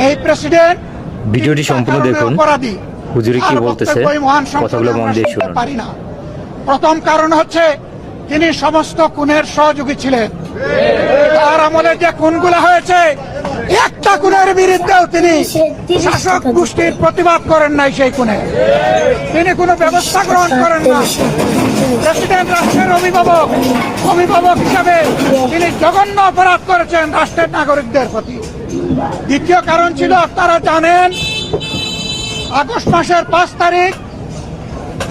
এই প্রেসিডেন্ট ভিডিওটি সম্পূর্ণ দেখুন। হুজুরি কি বলতেছে কথাগুলো মন দিয়ে শুনুন। পারি না। প্রথম কারণ হচ্ছে তিনি সমস্ত খুনের সহযোগী ছিলেন। তার আমলে যে খুনগুলো হয়েছে একটা খুনের বিরুদ্ধেও তিনি শাসক গোষ্ঠীর প্রতিবাদ করেন নাই। সেই খুনে তিনি কোনো ব্যবস্থা গ্রহণ করেন না। প্রেসিডেন্ট রাষ্ট্রের অভিভাবক হিসাবে তিনি জঘন্য অপরাধ করেছেন রাষ্ট্রের নাগরিকদের প্রতি। দ্বিতীয় কারণ ছিল, আপনারা জানেন, আগস্ট মাসের 5 তারিখ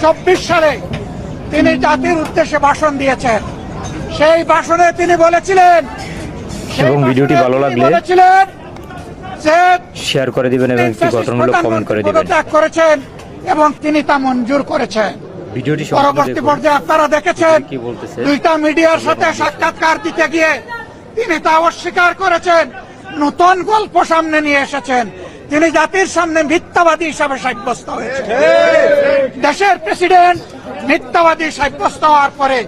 24 সালে তিনি জাতির উদ্দেশ্যে ভাষণ দিয়েছেন। সেই ভাষণে তিনি বলেছিলেন, এবং ভিডিওটি ভালো লাগলে যে শেয়ার করে দিবেন এবং একটি গঠনমূলক কমেন্ট করে দিবেন। ত্যাগ করেছেন এবং তিনি তা মঞ্জুর করেছেন। ভিডিওটি পরবর্তী পর্যায়ে আপনারা দেখেছেন কি বলতেছে। দুইটা মিডিয়ার সাথে সাক্ষাৎকার দিতে গিয়ে তিনি তা অস্বীকার করেছেন। নতুন গল্প সামনে নিয়ে এসেছেন। তিনি জাতির সামনে মিথ্যাবাদী হিসাবে সাব্যস্ত হয়েছেন। দেশের প্রেসিডেন্ট মিথ্যাবাদী সাব্যস্ত হওয়ার পরে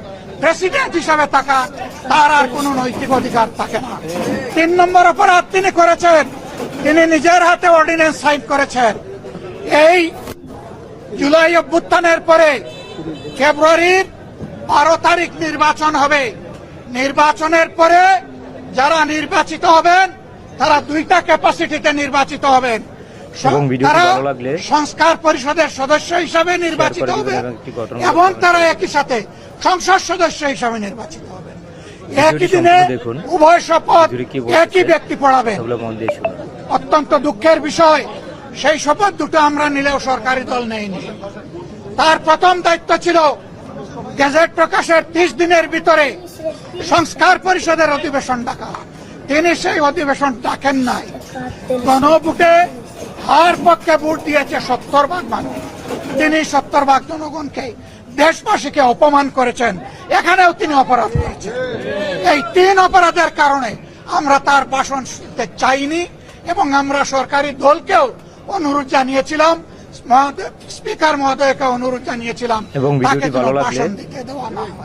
প্রেসিডেন্ট হিসাবে থাকা তার আর কোন নৈতিক অধিকার থাকে না। 3 নম্বর অপরাধ তিনি করেছেন, তিনি নিজের হাতে অর্ডিন্যান্স সাইন করেছেন। এই জুলাই অভ্যুত্থানের পরে ফেব্রুয়ারির 12 তারিখ নির্বাচন হবে। নির্বাচনের পরে যারা নির্বাচিত হবেন তারা 2টা ক্যাপাসিটিতে নির্বাচিত হবেন। তারা সংস্কার পরিষদের সদস্য হিসাবে নির্বাচিত হবেন এবং তারা একই সাথে সংসদ সদস্য হিসাবে নির্বাচিত হবেন। একই দিনে উভয় শপথ একই ব্যক্তি পড়াবেন। অত্যন্ত দুঃখের বিষয়, সেই শপথ দুটো আমরা নিলেও সরকারি দল নেয়নি। তার প্রথম দায়িত্ব ছিল গেজেট প্রকাশের 30 দিনের ভিতরে সংস্কার পরিষদের অধিবেশন ডাকা। তিনি সেই অধিবেশন ডাকেন নাই। গণভোটে হার পক্ষে ভোট দিয়েছে 70% মানুষ। তিনি 70% জনগণকে, দেশবাসীকে অপমান করেছেন। এখানেও তিনি অপরাধ করেছেন। এই 3 অপরাধের কারণে আমরা তার ভাষণ শুনতে চাইনি এবং আমরা সরকারি দলকেও অনুরোধ জানিয়েছিলাম, স্পিকার মহোদয়কে অনুরোধ জানিয়েছিলাম এবং তাকে ভাষণ দিতে দেওয়া না হয়।